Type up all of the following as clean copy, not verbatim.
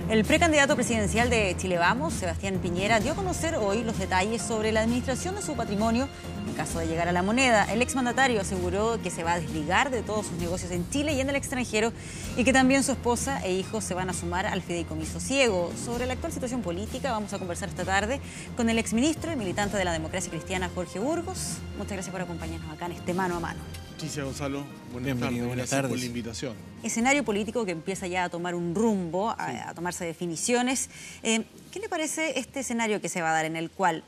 El precandidato presidencial de Chile Vamos, Sebastián Piñera, dio a conocer hoy los detalles sobre la administración de su patrimonio en caso de llegar a la moneda. El exmandatario aseguró que se va a desligar de todos sus negocios en Chile y en el extranjero y que también su esposa e hijos se van a sumar al fideicomiso ciego. Sobre la actual situación política vamos a conversar esta tarde con el exministro y militante de la democracia cristiana, Jorge Burgos. Muchas gracias por acompañarnos acá en este Mano a Mano. Gracias, Gonzalo. Buenas tardes por la invitación. Escenario político que empieza ya a tomar un rumbo, a tomarse definiciones. ¿Qué le parece este escenario que se va a dar en el cual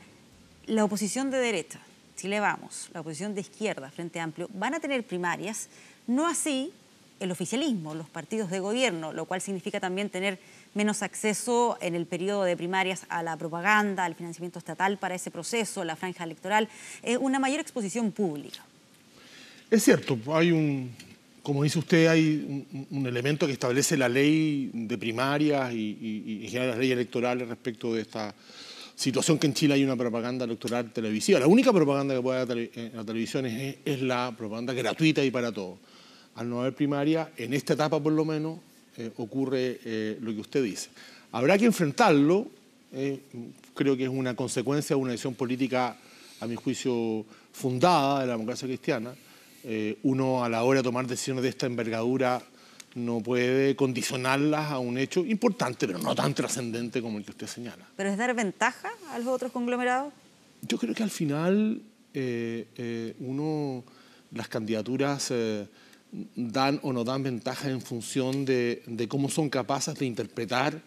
la oposición de derecha, Chile Vamos, la oposición de izquierda, Frente Amplio, van a tener primarias, no así el oficialismo, los partidos de gobierno, lo cual significa también tener menos acceso en el periodo de primarias a la propaganda, al financiamiento estatal para ese proceso, la franja electoral, una mayor exposición pública? Es cierto, como dice usted, hay un elemento que establece la ley de primarias y en general las leyes electorales respecto de esta situación que en Chile hay una propaganda electoral televisiva. La única propaganda que puede haber en la televisión es la propaganda gratuita y para todos. Al no haber primaria, en esta etapa por lo menos, ocurre lo que usted dice. Habrá que enfrentarlo, creo que es una consecuencia de una decisión política, a mi juicio, fundada de la democracia cristiana. Uno a la hora de tomar decisiones de esta envergadura no puede condicionarlas a un hecho importante, pero no tan trascendente como el que usted señala. ¿Pero es dar ventaja a los otros conglomerados? Yo creo que al final las candidaturas dan o no dan ventaja en función de cómo son capaces de interpretar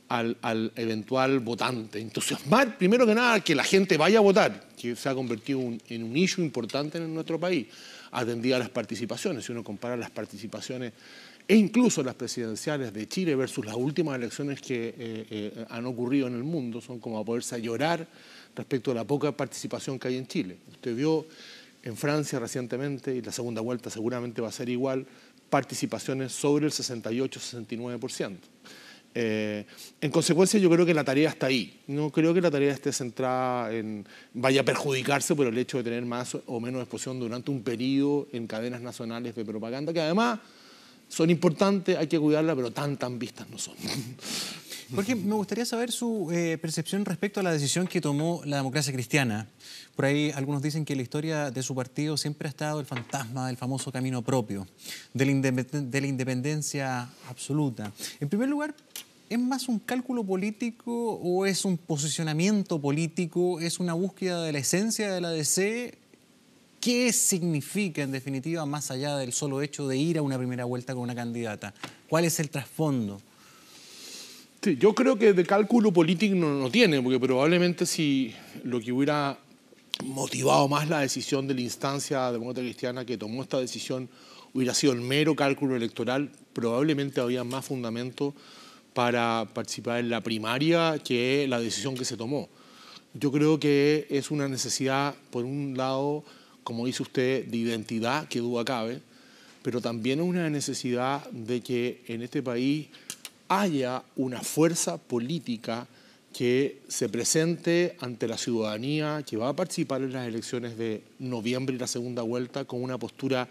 al eventual votante. Entusiasmar, primero que nada, que la gente vaya a votar, que se ha convertido en un issue importante en nuestro país, atendida a las participaciones. Si uno compara las participaciones e incluso las presidenciales de Chile versus las últimas elecciones que han ocurrido en el mundo, son como a poderse a llorar respecto a la poca participación que hay en Chile. Usted vio en Francia recientemente, y la segunda vuelta seguramente va a ser igual, participaciones sobre el 68-69%. En consecuencia, yo creo que la tarea está ahí. No creo que la tarea esté centrada vaya a perjudicarse por el hecho de tener más o menos exposición durante un periodo en cadenas nacionales de propaganda, que además son importantes, hay que cuidarlas, pero tan vistas no son. Jorge, me gustaría saber su percepción respecto a la decisión que tomó la democracia cristiana. Por ahí algunos dicen que en la historia de su partido siempre ha estado el fantasma del famoso camino propio, de la independencia absoluta. En primer lugar, ¿es más un cálculo político o es un posicionamiento político? ¿Es una búsqueda de la esencia de la DC? ¿Qué significa, en definitiva, más allá del solo hecho de ir a una primera vuelta con una candidata? ¿Cuál es el trasfondo? Sí, yo creo que de cálculo político no tiene, porque probablemente si lo que hubiera motivado más la decisión de la instancia demócrata cristiana que tomó esta decisión hubiera sido el mero cálculo electoral, probablemente había más fundamento para participar en la primaria que la decisión que se tomó. Yo creo que es una necesidad, por un lado, como dice usted, de identidad, que duda cabe, pero también es una necesidad de que en este país haya una fuerza política que se presente ante la ciudadanía que va a participar en las elecciones de noviembre y la segunda vuelta con una postura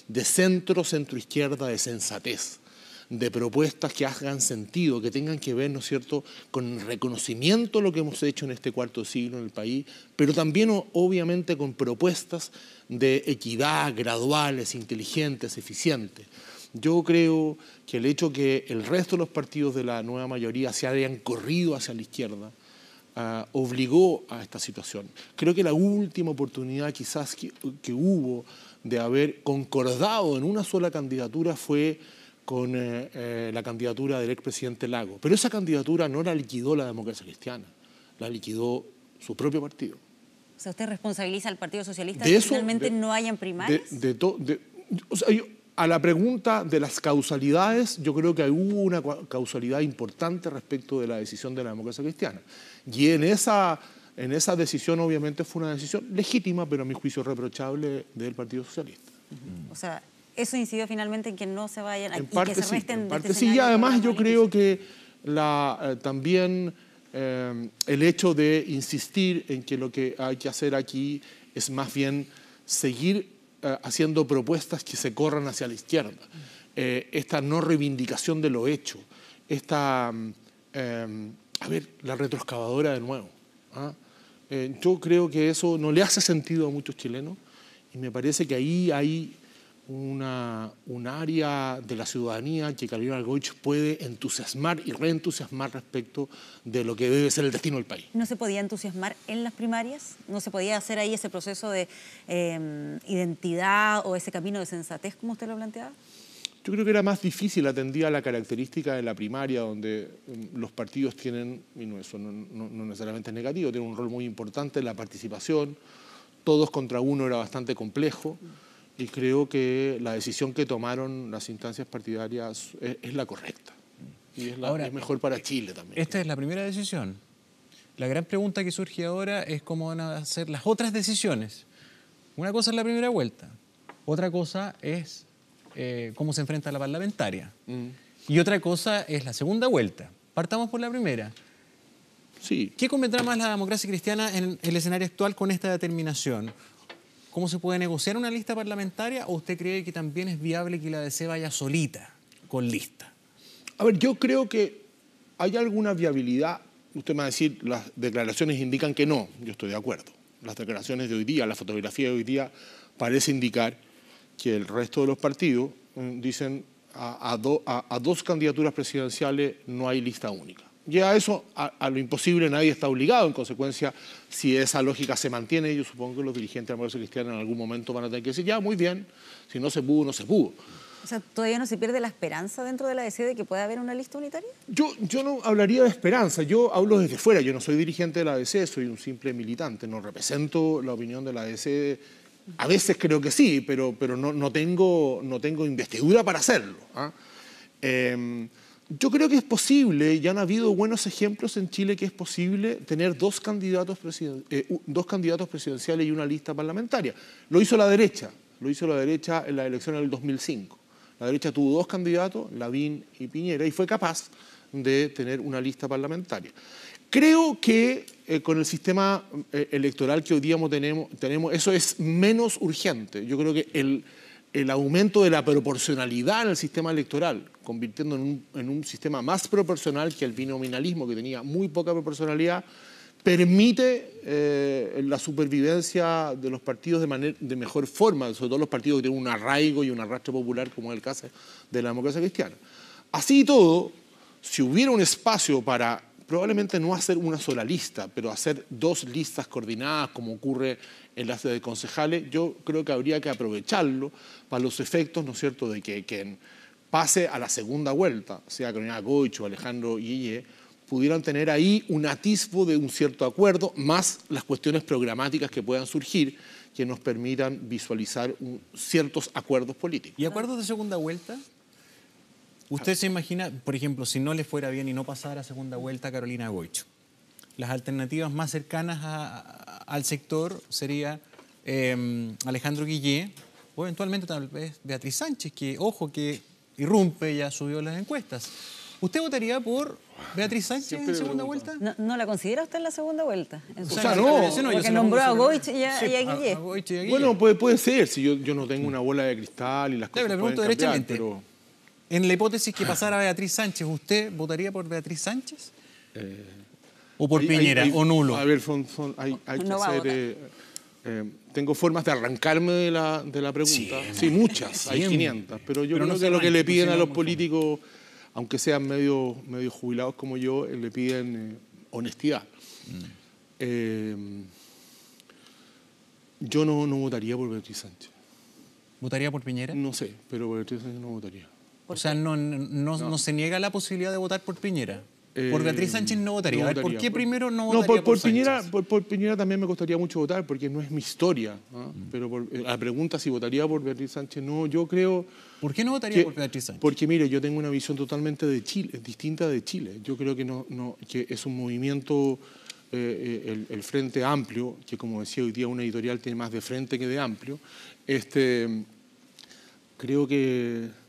de centro-izquierda, de sensatez, de propuestas que hagan sentido, que tengan que ver, ¿no es cierto?, con el reconocimiento de lo que hemos hecho en este cuarto siglo en el país, pero también obviamente con propuestas de equidad, graduales, inteligentes, eficientes. Yo creo que el hecho que el resto de los partidos de la nueva mayoría se hayan corrido hacia la izquierda obligó a esta situación. Creo que la última oportunidad quizás que hubo de haber concordado en una sola candidatura fue con la candidatura del expresidente Lagos. Pero esa candidatura no la liquidó la democracia cristiana, la liquidó su propio partido. O sea, ¿usted responsabiliza al Partido Socialista de que finalmente no hayan primarias? A la pregunta de las causalidades, yo creo que hubo una causalidad importante respecto de la decisión de la democracia cristiana. Y en esa decisión obviamente fue una decisión legítima, pero a mi juicio reprochable del Partido Socialista. O sea, ¿eso incidió finalmente en que no se vayan en y parte, que se resten sí, en parte de este sí, y además yo político? creo que también el hecho de insistir en que lo que hay que hacer aquí es más bien seguir haciendo propuestas que se corran hacia la izquierda. Esta no reivindicación de lo hecho, esta a ver, la retroexcavadora de nuevo. ¿Ah? Yo creo que eso no le hace sentido a muchos chilenos y me parece que ahí hay un área de la ciudadanía que Carolina Goich puede entusiasmar y reentusiasmar respecto de lo que debe ser el destino del país. ¿No se podía entusiasmar en las primarias? ¿No se podía hacer ahí ese proceso de identidad o ese camino de sensatez, como usted lo planteaba? Yo creo que era más difícil, atendía a la característica de la primaria, donde los partidos tienen, y eso no necesariamente es negativo, tienen un rol muy importante en la participación, todos contra uno era bastante complejo, y creo que la decisión que tomaron las instancias partidarias es la correcta, y es mejor para Chile también. Esta es la primera decisión. La gran pregunta que surge ahora es cómo van a ser las otras decisiones. Una cosa es la primera vuelta, otra cosa es cómo se enfrenta a la parlamentaria. Y otra cosa es la segunda vuelta. Partamos por la primera. Sí. ¿Qué convendrá más la democracia cristiana en el escenario actual con esta determinación? ¿Cómo se puede negociar una lista parlamentaria o usted cree que también es viable que la DC vaya solita con lista? A ver, yo creo que hay alguna viabilidad. Usted me va a decir, las declaraciones indican que no. Yo estoy de acuerdo. Las declaraciones de hoy día, la fotografía de hoy día parece indicar que el resto de los partidos dicen a dos candidaturas presidenciales no hay lista única. Ya eso, a lo imposible, nadie está obligado. En consecuencia, si esa lógica se mantiene, yo supongo que los dirigentes de la democracia cristiana en algún momento van a tener que decir, ya, muy bien, si no se pudo, no se pudo. O sea, ¿todavía no se pierde la esperanza dentro de la DC de que pueda haber una lista unitaria? Yo no hablaría de esperanza, yo hablo desde fuera. Yo no soy dirigente de la DC, soy un simple militante, no represento la opinión de la DC. A veces creo que sí, pero no tengo investidura para hacerlo. ¿Ah? Yo creo que es posible, ya han habido buenos ejemplos en Chile que es posible tener dos candidatos presidenciales y una lista parlamentaria. Lo hizo la derecha en la elección del 2005. La derecha tuvo dos candidatos, Lavín y Piñera, y fue capaz de tener una lista parlamentaria. Creo que con el sistema electoral que hoy día tenemos, eso es menos urgente. Yo creo que el aumento de la proporcionalidad en el sistema electoral, convirtiendo en un sistema más proporcional que el binominalismo, que tenía muy poca proporcionalidad, permite la supervivencia de los partidos de mejor forma, sobre todo los partidos que tienen un arraigo y un arrastre popular, como es el caso de la democracia cristiana. Así y todo, si hubiera un espacio para probablemente no hacer una sola lista, pero hacer dos listas coordinadas, como ocurre en las de concejales, yo creo que habría que aprovecharlo para los efectos, ¿no es cierto?, de que quien pase a la segunda vuelta, sea Carolina Goich o Alejandro Guille, pudieran tener ahí un atisbo de un cierto acuerdo, más las cuestiones programáticas que puedan surgir, que nos permitan visualizar ciertos acuerdos políticos. ¿Y acuerdos de segunda vuelta? ¿Usted se imagina, por ejemplo, si no le fuera bien y no pasara a segunda vuelta a Carolina Goich? Las alternativas más cercanas al sector sería Alejandro Guillé o eventualmente tal vez Beatriz Sánchez, que, ojo, que irrumpe, ya subió las encuestas. ¿Usted votaría por Beatriz Sánchez en segunda vuelta? ¿No la considera usted en la segunda vuelta? O sea, no. Porque nombró a Goich y a Guillé. Bueno, puede ser, si yo no tengo una bola de cristal y las cosas pueden cambiar, pero... En la hipótesis que pasara Beatriz Sánchez, ¿usted votaría por Beatriz Sánchez? ¿O por Piñera? ¿O nulo? A ver, hay que No hacer... tengo formas de arrancarme de la pregunta. Sí, muchas, hay 500. Pero yo creo que lo que le piden a los políticos, aunque sean medio jubilados como yo, le piden honestidad. Yo no votaría por Beatriz Sánchez. ¿Votaría por Piñera? No sé, pero por Beatriz Sánchez no votaría. O sea, no se niega la posibilidad de votar por Piñera. Por Beatriz Sánchez no votaría. No A ver, votaría. ¿por qué primero no votaría por Piñera? Sánchez? Por Piñera también me costaría mucho votar, porque no es mi historia. ¿No? Pero la pregunta si votaría por Beatriz Sánchez, no, yo creo... ¿Por qué no votaría por Beatriz Sánchez? Porque, mire, yo tengo una visión totalmente de Chile, distinta de Chile. Yo creo que, que es un movimiento, el Frente Amplio, que como decía hoy día una editorial tiene más de frente que de amplio, creo que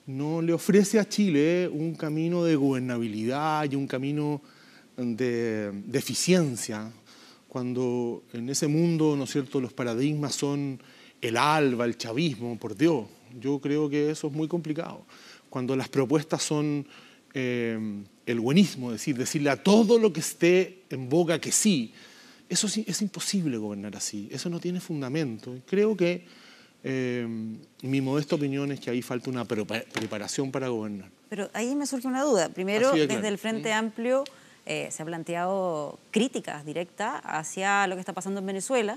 no le ofrece a Chile un camino de gobernabilidad y un camino de eficiencia, cuando en ese mundo, ¿no es cierto?, los paradigmas son el ALBA, el chavismo, por Dios. Yo creo que eso es muy complicado. Cuando las propuestas son el buenismo, decirle a todo lo que esté en boga que sí. Eso es imposible gobernar así, eso no tiene fundamento. Creo que mi modesta opinión es que ahí falta una preparación para gobernar. Pero ahí me surge una duda. Primero, Así de desde claro. el Frente Amplio se ha planteado críticas directas hacia lo que está pasando en Venezuela,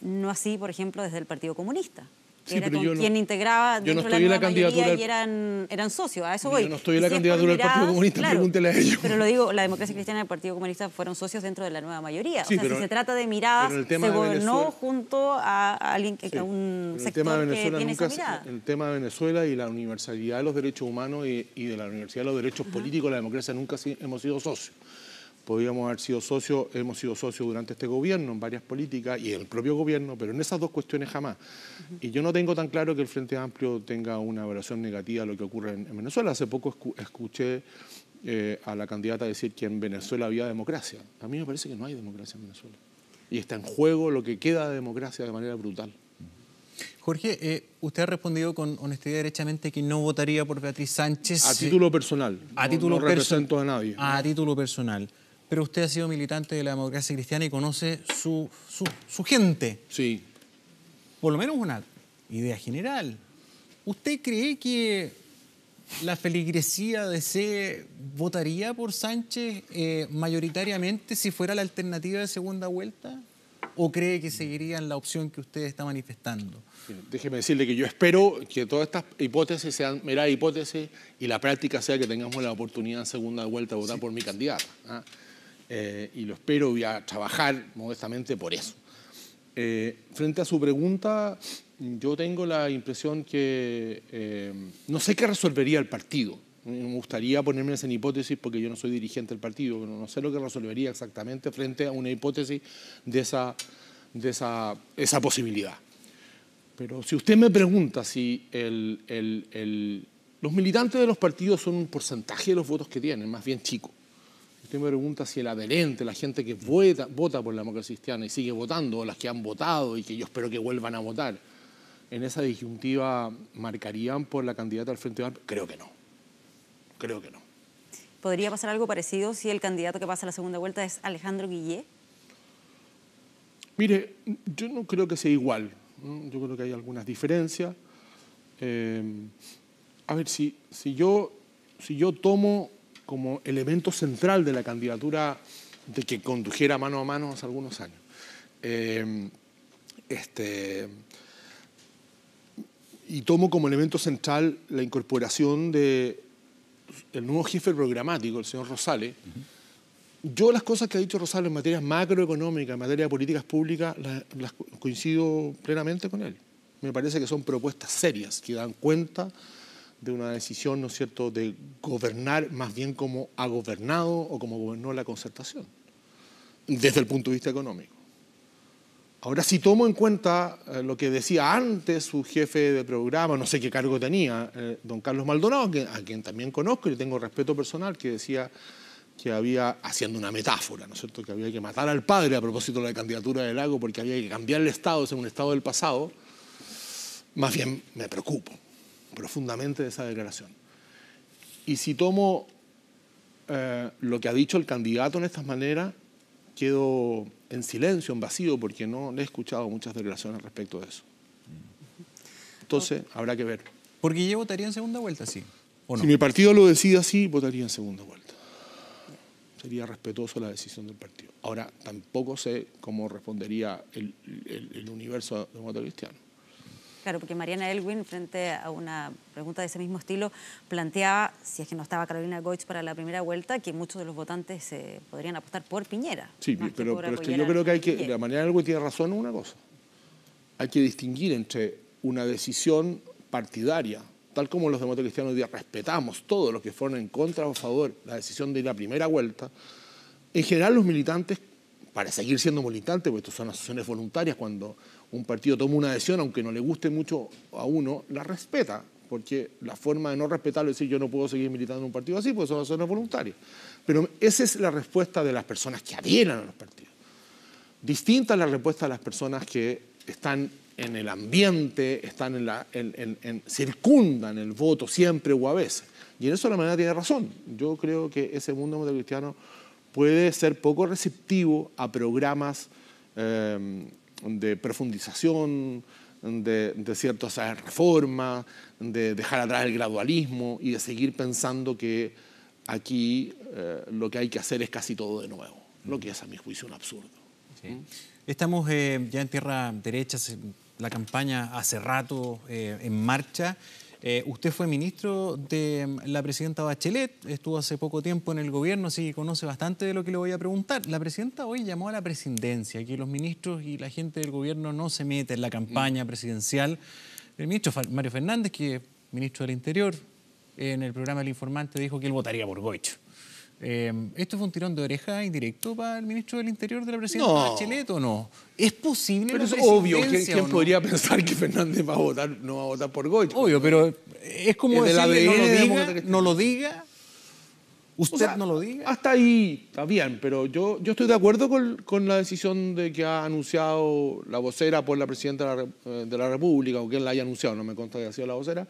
no así, por ejemplo, desde el Partido Comunista, que Sí, era pero con yo no- quien integraba yo no dentro de estoy en la la nueva mayoría candidatura y eran socios, a eso voy. Yo no estoy en Y la si es por candidatura del Partido miradas, Comunista, claro, pregúntele a ellos. pero lo digo, la Democracia Cristiana y el Partido Comunista fueron socios dentro de la nueva mayoría. Sí, o sea, pero- si se trata de miradas, pero el tema se de gobernó Venezuela- junto a alguien, Sí, a un pero sector que tiene esa mirada. el tema de Venezuela y la universalidad de los derechos humanos y de la universalidad de los derechos políticos, la democracia nunca hemos sido socios. Podríamos haber sido socios, hemos sido socios durante este gobierno en varias políticas y en el propio gobierno, pero en esas dos cuestiones jamás. Y yo no tengo tan claro que el Frente Amplio tenga una evaluación negativa de lo que ocurre en Venezuela. Hace poco escuché a la candidata decir que en Venezuela había democracia. A mí me parece que no hay democracia en Venezuela. Y está en juego lo que queda de democracia de manera brutal. Jorge, usted ha respondido con honestidad derechamente que no votaría por Beatriz Sánchez. A título personal. A título no represento a nadie. A título personal. Pero usted ha sido militante de la democracia cristiana y conoce su gente. Sí. Por lo menos una idea general. ¿Usted cree que la feligresía de C votaría por Sánchez mayoritariamente si fuera la alternativa de segunda vuelta? ¿O cree que seguirían la opción que usted está manifestando? Déjeme decirle que yo espero que todas estas hipótesis sean meras hipótesis y la práctica sea que tengamos la oportunidad en segunda vuelta de votar por mi candidata. ¿Ah? Y lo espero, voy a trabajar modestamente por eso. Frente a su pregunta, yo tengo la impresión que no sé qué resolvería el partido. Me gustaría ponerme en hipótesis porque yo no soy dirigente del partido, pero no sé lo que resolvería exactamente frente a una hipótesis de esa posibilidad. Pero si usted me pregunta si los militantes de los partidos son un porcentaje de los votos que tienen, más bien chico. Usted me pregunta si el adherente, la gente que vota por la democracia cristiana y sigue votando, o las que han votado y que yo espero que vuelvan a votar, en esa disyuntiva marcarían por la candidata al Frente Amplio. Creo que no. Creo que no. ¿Podría pasar algo parecido si el candidato que pasa a la segunda vuelta es Alejandro Guillé? Mire, yo no creo que sea igual, ¿no? Yo creo que hay algunas diferencias. A ver, si yo tomo como elemento central de la candidatura de que condujera mano a mano hace algunos años, y tomo como elemento central la incorporación del nuevo jefe programático, el señor Rosales. Yo las cosas que ha dicho Rosales en materia macroeconómica, en materia de políticas públicas, las coincido plenamente con él. Me parece que son propuestas serias, que dan cuenta de una decisión, ¿no es cierto?, de gobernar más bien como ha gobernado o como gobernó la concertación, desde el punto de vista económico. Ahora, si tomo en cuenta lo que decía antes su jefe de programa, no sé qué cargo tenía, don Carlos Maldonado, a quien también conozco y le tengo respeto personal, que decía que había, haciendo una metáfora, ¿no es cierto?, que había que matar al padre a propósito de la candidatura de Lago porque había que cambiar el Estado, ser un Estado del pasado, más bien me preocupo profundamente de esa declaración. Y si tomo lo que ha dicho el candidato en estas maneras, quedo en silencio, en vacío, porque no le he escuchado muchas declaraciones respecto de eso. Entonces, habrá que ver. ¿Por Guillé votaría en segunda vuelta, sí? ¿O no? Si mi partido lo decide así, votaría en segunda vuelta. Sería respetuoso la decisión del partido. Ahora, tampoco sé cómo respondería el universo demócrata cristiano. Claro, porque Mariana Elwin, frente a una pregunta de ese mismo estilo, planteaba, si es que no estaba Carolina Goich para la primera vuelta, que muchos de los votantes podrían apostar por Piñera. Sí, pero es que yo creo que la Mariana Elwin tiene razón en una cosa. Hay que distinguir entre una decisión partidaria, tal como los demócratas cristianos hoy día respetamos todos los que fueron en contra o a favor la decisión de ir a primera vuelta. En general, los militantes, para seguir siendo militantes, porque estas son asociaciones voluntarias, cuando un partido toma una decisión, aunque no le guste mucho a uno, la respeta, porque la forma de no respetarlo es decir yo no puedo seguir militando en un partido así, porque son asociaciones voluntarias. Pero esa es la respuesta de las personas que adhieren a los partidos. Distinta es la respuesta de las personas que están en el ambiente, están circundan el voto siempre o a veces. Y en eso la manera tiene razón. Yo creo que ese mundo democristiano puede ser poco receptivo a programas de profundización, de ciertas reformas, de dejar atrás el gradualismo y de seguir pensando que aquí lo que hay que hacer es casi todo de nuevo, lo que es a mi juicio un absurdo. Sí. Estamos ya en tierra derecha, la campaña hace rato en marcha. Usted fue ministro de la presidenta Bachelet, estuvo hace poco tiempo en el gobierno, así que conoce bastante de lo que le voy a preguntar. La presidenta hoy llamó a la presidencia, que los ministros y la gente del gobierno no se meten en la campaña presidencial. El ministro Mario Fernández, que es ministro del Interior, en el programa El Informante dijo que él votaría por Boric. ¿Esto fue un tirón de oreja indirecto para el ministro del Interior de la presidenta Bachelet o no? ¿Es posible? Pero es obvio, ¿quién podría pensar que Fernández no va a votar por Boric? Obvio, pero es como decirle, no lo diga, usted no lo diga. Hasta ahí está bien, pero yo estoy de acuerdo con la decisión de que ha anunciado la vocera por la presidenta de la República, o quien la haya anunciado, no me consta que haya sido la vocera,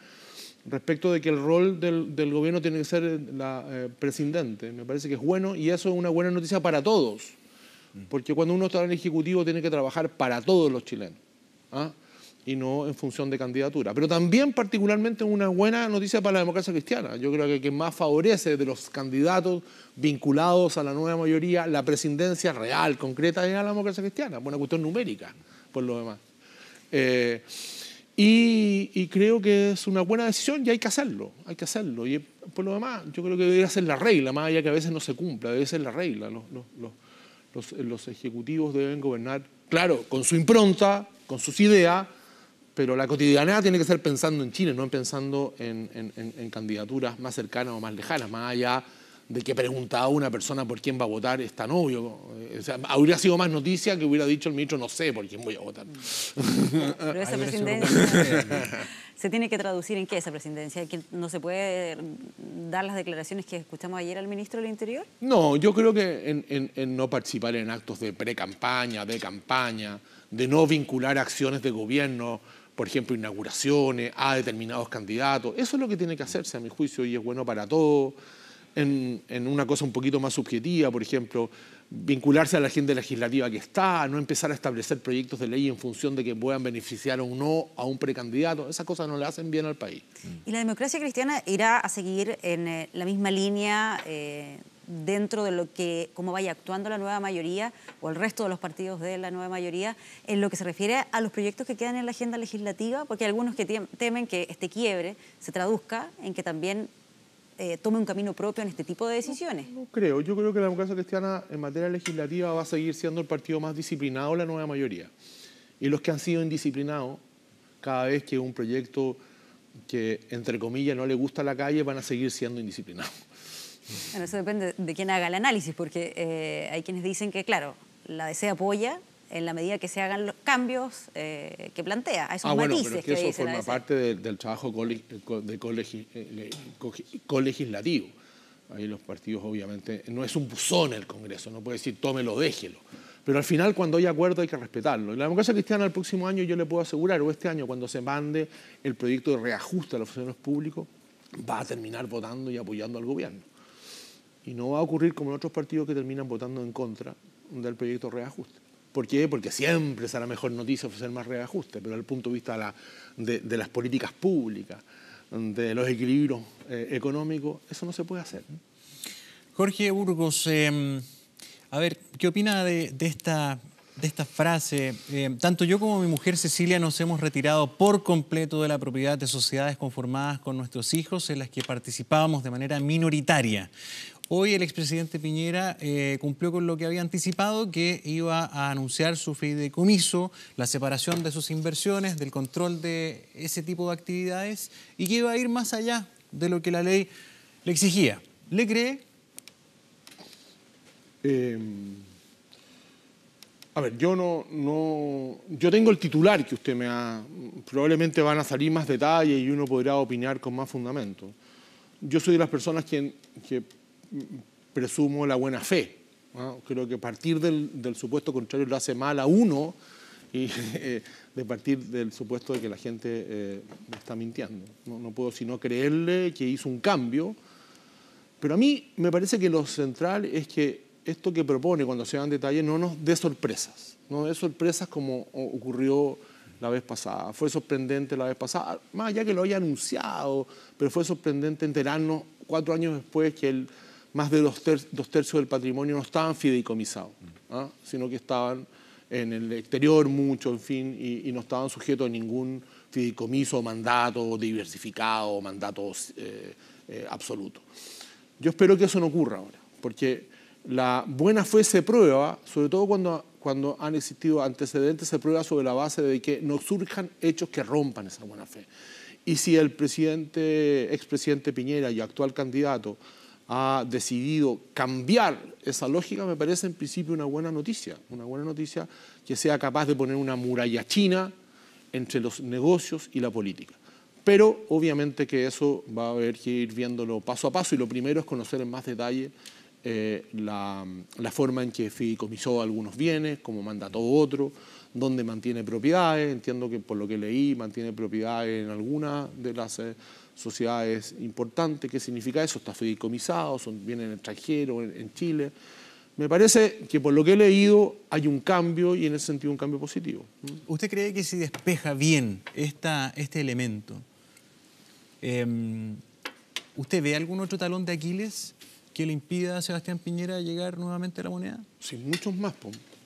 respecto de que el rol del gobierno tiene que ser la presidente. Me parece que es bueno y eso es una buena noticia para todos. Porque cuando uno está en el Ejecutivo tiene que trabajar para todos los chilenos, ¿ah? Y no en función de candidatura. Pero también particularmente una buena noticia para la democracia cristiana. Yo creo que quien más favorece de los candidatos vinculados a la nueva mayoría la presidencia real, concreta, es a la democracia cristiana. Una cuestión numérica, por lo demás. Y creo que es una buena decisión y hay que hacerlo, Y por lo demás, yo creo que debería ser la regla, más allá que a veces no se cumpla, debe ser la regla. Los ejecutivos deben gobernar, claro, con su impronta, con sus ideas, pero la cotidianidad tiene que ser pensando en Chile, no pensando en candidaturas más cercanas o más lejanas, más allá de que preguntaba a una persona por quién va a votar, es tan obvio. O sea, habría sido más noticia que hubiera dicho el ministro, no sé por quién voy a votar. Pero esa presidencia se tiene que traducir en qué esa presidencia, que no se puede dar las declaraciones que escuchamos ayer al ministro del Interior. No, yo creo que en no participar en actos de pre-campaña, de campaña, de no vincular acciones de gobierno, por ejemplo, inauguraciones a determinados candidatos, eso es lo que tiene que hacerse a mi juicio y es bueno para todos. En una cosa un poquito más subjetiva, por ejemplo, vincularse a la agenda legislativa que está, no empezar a establecer proyectos de ley en función de que puedan beneficiar o no a un precandidato. Esas cosas no le hacen bien al país. ¿Y la democracia cristiana irá a seguir en la misma línea dentro de lo que, cómo vaya actuando la nueva mayoría o el resto de los partidos de la nueva mayoría en lo que se refiere a los proyectos que quedan en la agenda legislativa? Porque hay algunos que temen que este quiebre se traduzca en que también tome un camino propio en este tipo de decisiones. No creo. Yo creo que la democracia cristiana en materia legislativa va a seguir siendo el partido más disciplinado de la nueva mayoría. Y los que han sido indisciplinados, cada vez que un proyecto que, entre comillas, no le gusta a la calle, van a seguir siendo indisciplinados. Bueno, eso depende de quién haga el análisis, porque hay quienes dicen que, claro, la DC apoya en la medida que se hagan los cambios que plantea, a esos matices bueno, pero es que eso forma parte del trabajo colegislativo. Ahí los partidos, obviamente, no es un buzón el Congreso, no puede decir tómelo, déjelo. Pero al final, cuando hay acuerdo, hay que respetarlo. Y la democracia cristiana el próximo año, yo le puedo asegurar, o este año, cuando se mande el proyecto de reajuste a los funcionarios públicos, va a terminar votando y apoyando al gobierno. Y no va a ocurrir como en otros partidos que terminan votando en contra del proyecto de reajuste. ¿Por qué? Porque siempre será mejor noticia ofrecer más reajuste, pero desde el punto de vista de las políticas públicas, de los equilibrios económicos, eso no se puede hacer. Jorge Burgos, a ver, ¿qué opina de esta frase? Tanto yo como mi mujer Cecilia nos hemos retirado por completo de la propiedad de sociedades conformadas con nuestros hijos en las que participábamos de manera minoritaria. Hoy el expresidente Piñera cumplió con lo que había anticipado, que iba a anunciar su fideicomiso, la separación de sus inversiones, del control de ese tipo de actividades y que iba a ir más allá de lo que la ley le exigía. ¿Le cree? A ver, yo tengo el titular que usted me ha... Probablemente van a salir más detalles y uno podrá opinar con más fundamento. Yo soy de las personas que presumo la buena fe, ¿no? Creo que partir del supuesto contrario le hace mal a uno y de partir del supuesto de que la gente me está mintiendo. No puedo sino creerle que hizo un cambio, pero a mí me parece que lo central es que esto que propone cuando se va en detalle no nos dé sorpresas, no dé sorpresas como ocurrió la vez pasada. Fue sorprendente la vez pasada, más allá que lo haya anunciado, pero fue sorprendente enterarnos 4 años después que más de dos tercios del patrimonio no estaban fideicomisados, sino que estaban en el exterior mucho, en fin, y no estaban sujetos a ningún fideicomiso, mandato diversificado, o mandato absoluto. Yo espero que eso no ocurra ahora, porque la buena fe se prueba, sobre todo cuando han existido antecedentes, se prueba sobre la base de que no surjan hechos que rompan esa buena fe. Y si el expresidente Piñera y actual candidato ha decidido cambiar esa lógica, me parece en principio una buena noticia que sea capaz de poner una muralla china entre los negocios y la política. Pero obviamente que eso va a haber que ir viéndolo paso a paso, y lo primero es conocer en más detalle la forma en que fideicomisó algunos bienes, cómo mandató otro, dónde mantiene propiedades. Entiendo que por lo que leí mantiene propiedades en algunas de las sociedades importantes. ¿Qué significa eso? Está fideicomisado, son bienes extranjeros, en Chile. Me parece que por lo que he leído hay un cambio, y en ese sentido un cambio positivo. ¿Usted cree que si despeja bien este elemento, usted ve algún otro talón de Aquiles que le impida a Sebastián Piñera llegar nuevamente a la moneda? Sí, muchos más.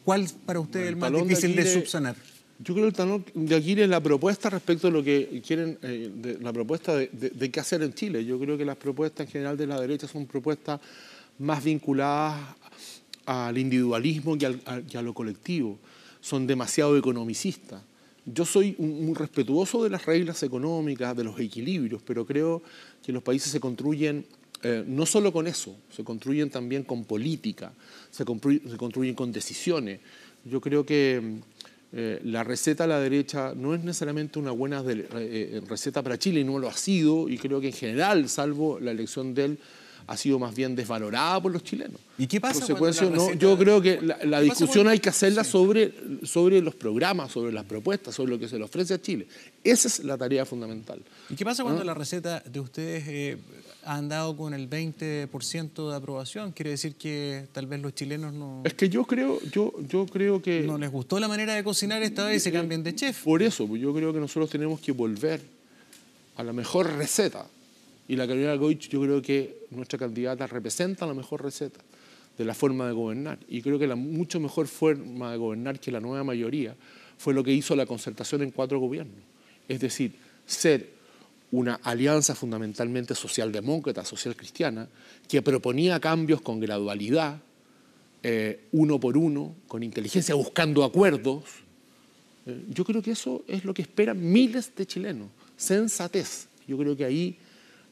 ¿Cuál para usted es el más difícil de subsanar? Yo creo que el talón de Aquiles es la propuesta respecto a lo que quieren, la propuesta de qué hacer en Chile. Yo creo que las propuestas en general de la derecha son propuestas más vinculadas al individualismo que a lo colectivo. Son demasiado economicistas. Yo soy muy respetuoso de las reglas económicas, de los equilibrios, pero creo que los países se construyen no solo con eso, se construyen también con política, se construyen con decisiones. Yo creo que la receta a la derecha no es necesariamente una buena receta para Chile, y no lo ha sido, y creo que en general, salvo la elección de él, ha sido más bien desvalorada por los chilenos. ¿Y qué pasa yo creo que la discusión hay que hacerla sobre los programas, sobre las propuestas, sobre lo que se le ofrece a Chile. Esa es la tarea fundamental. ¿Y qué pasa cuando la receta de ustedes ha andado con el 20% de aprobación? ¿Quiere decir que tal vez los chilenos no...? Es que yo creo que... ¿No les gustó la manera de cocinar esta vez y se cambien de chef? Por eso, yo creo que nosotros tenemos que volver a la mejor receta. Y la Carolina Goich, yo creo que nuestra candidata representa la mejor receta de la forma de gobernar. Y creo que la mucho mejor forma de gobernar que la nueva mayoría fue lo que hizo la concertación en 4 gobiernos. Es decir, ser una alianza fundamentalmente socialdemócrata, social cristiana, que proponía cambios con gradualidad, uno por uno, con inteligencia, buscando acuerdos. Yo creo que eso es lo que esperan miles de chilenos. Sensatez. Yo creo que ahí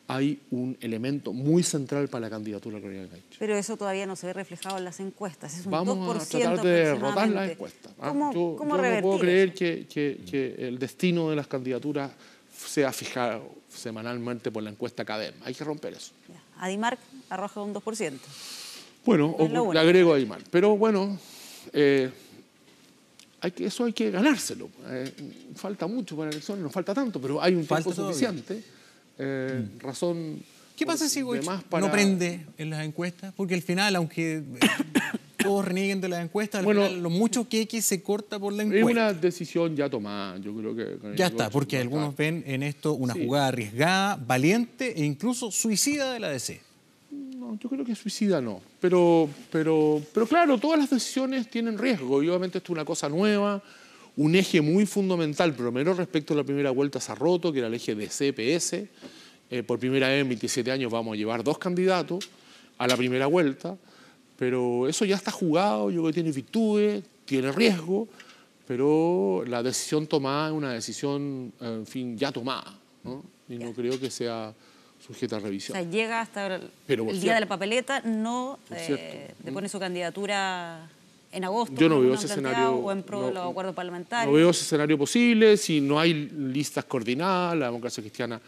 hay un elemento muy central para la candidatura de Carolina Goich. Pero eso todavía no se ve reflejado en las encuestas. Es un Vamos 2% a tratar de derrotar las encuestas. ¿Cómo yo no puedo creer que el destino de las candidaturas sea fijado semanalmente por la encuesta Cadem. Hay que romper eso. Adimark arroja un 2%. Bueno, le agrego a Adimark. Pero bueno, eso hay que ganárselo. Falta mucho para la elección, no falta tanto, pero hay un tiempo suficiente. Razón. ¿Qué pasa si Goich no prende en las encuestas? Porque al final, aunque todos renieguen de las encuestas, al final lo mucho que se corta por la encuesta. Es una decisión ya tomada, yo creo que... Ya está, porque algunos ven en esto una jugada arriesgada, valiente e incluso suicida de la DC. No, yo creo que suicida no. Pero claro, todas las decisiones tienen riesgo, y obviamente esto es una cosa nueva. Un eje muy fundamental, primero respecto a la primera vuelta se ha roto, que era el eje de CPS. Por primera vez en 27 años vamos a llevar 2 candidatos a la primera vuelta, pero eso ya está jugado, yo creo que tiene virtudes, tiene riesgo, pero la decisión tomada es una decisión, en fin, ya tomada, ¿no? Y no creo que sea sujeta a revisión. O sea, llega hasta el día de la papeleta, no depone su candidatura en agosto. Yo no veo ese escenario. O en pro de los acuerdos parlamentarios. No veo ese escenario posible. Si no hay listas coordinadas, la democracia cristiana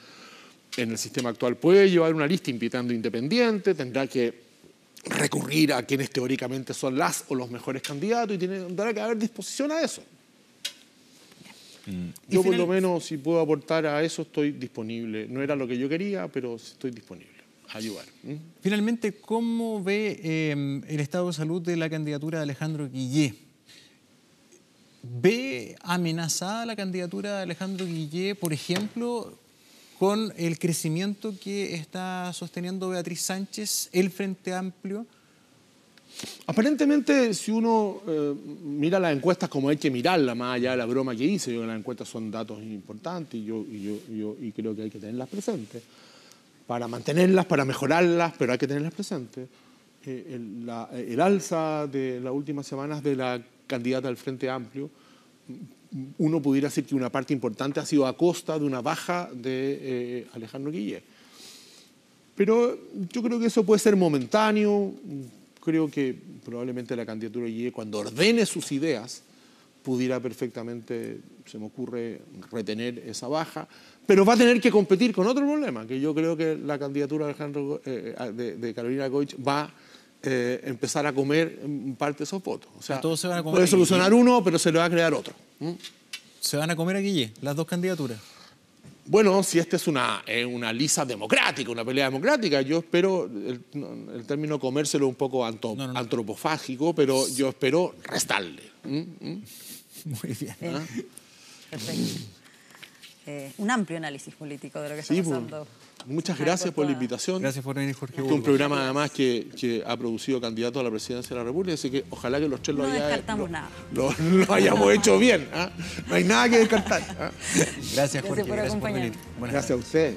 en el sistema actual puede llevar una lista invitando independientes, tendrá que recurrir a quienes teóricamente son las o los mejores candidatos, y tendrá que haber disposición a eso. Yo por lo menos, si puedo aportar a eso, estoy disponible. No era lo que yo quería, pero estoy disponible a ayudar. Finalmente, ¿cómo ve el estado de salud de la candidatura de Alejandro Guillé? ¿Ve amenazada la candidatura de Alejandro Guillé, por ejemplo, con el crecimiento que está sosteniendo Beatriz Sánchez, el Frente Amplio? Aparentemente, si uno mira las encuestas como hay que mirarlas, más allá de la broma que hice, yo creo que las encuestas son datos importantes y creo que hay que tenerlas presentes. Para mantenerlas, para mejorarlas, pero hay que tenerlas presentes. El alza de las últimas semanas de la candidata del Frente Amplio, uno pudiera decir que una parte importante ha sido a costa de una baja de Alejandro Guillé. Pero yo creo que eso puede ser momentáneo. Creo que probablemente la candidatura de Guillé, cuando ordene sus ideas, pudiera perfectamente, se me ocurre, retener esa baja, pero va a tener que competir con otro problema, que yo creo que la candidatura de Carolina Goich va a empezar a comer parte de esos votos. O sea, todos se van a comer puede solucionar uno, pero se le va a crear otro. ¿Se van a comer a Guillé, las dos candidaturas? Bueno, si esta es una lisa democrática, una pelea democrática, yo espero, el término comérselo un poco antropofágico, pero yo espero restarle. Muy bien. Perfecto. Un amplio análisis político de lo que está pasando. Muchas gracias por la invitación. Gracias por venir, Jorge. Este es un programa además que ha producido candidatos a la presidencia de la República, así que ojalá que los tres no descartamos nada. Lo hayamos hecho bien. No hay nada que descartar. Gracias, Jorge. Gracias por acompañarnos. Venir. Gracias a ustedes.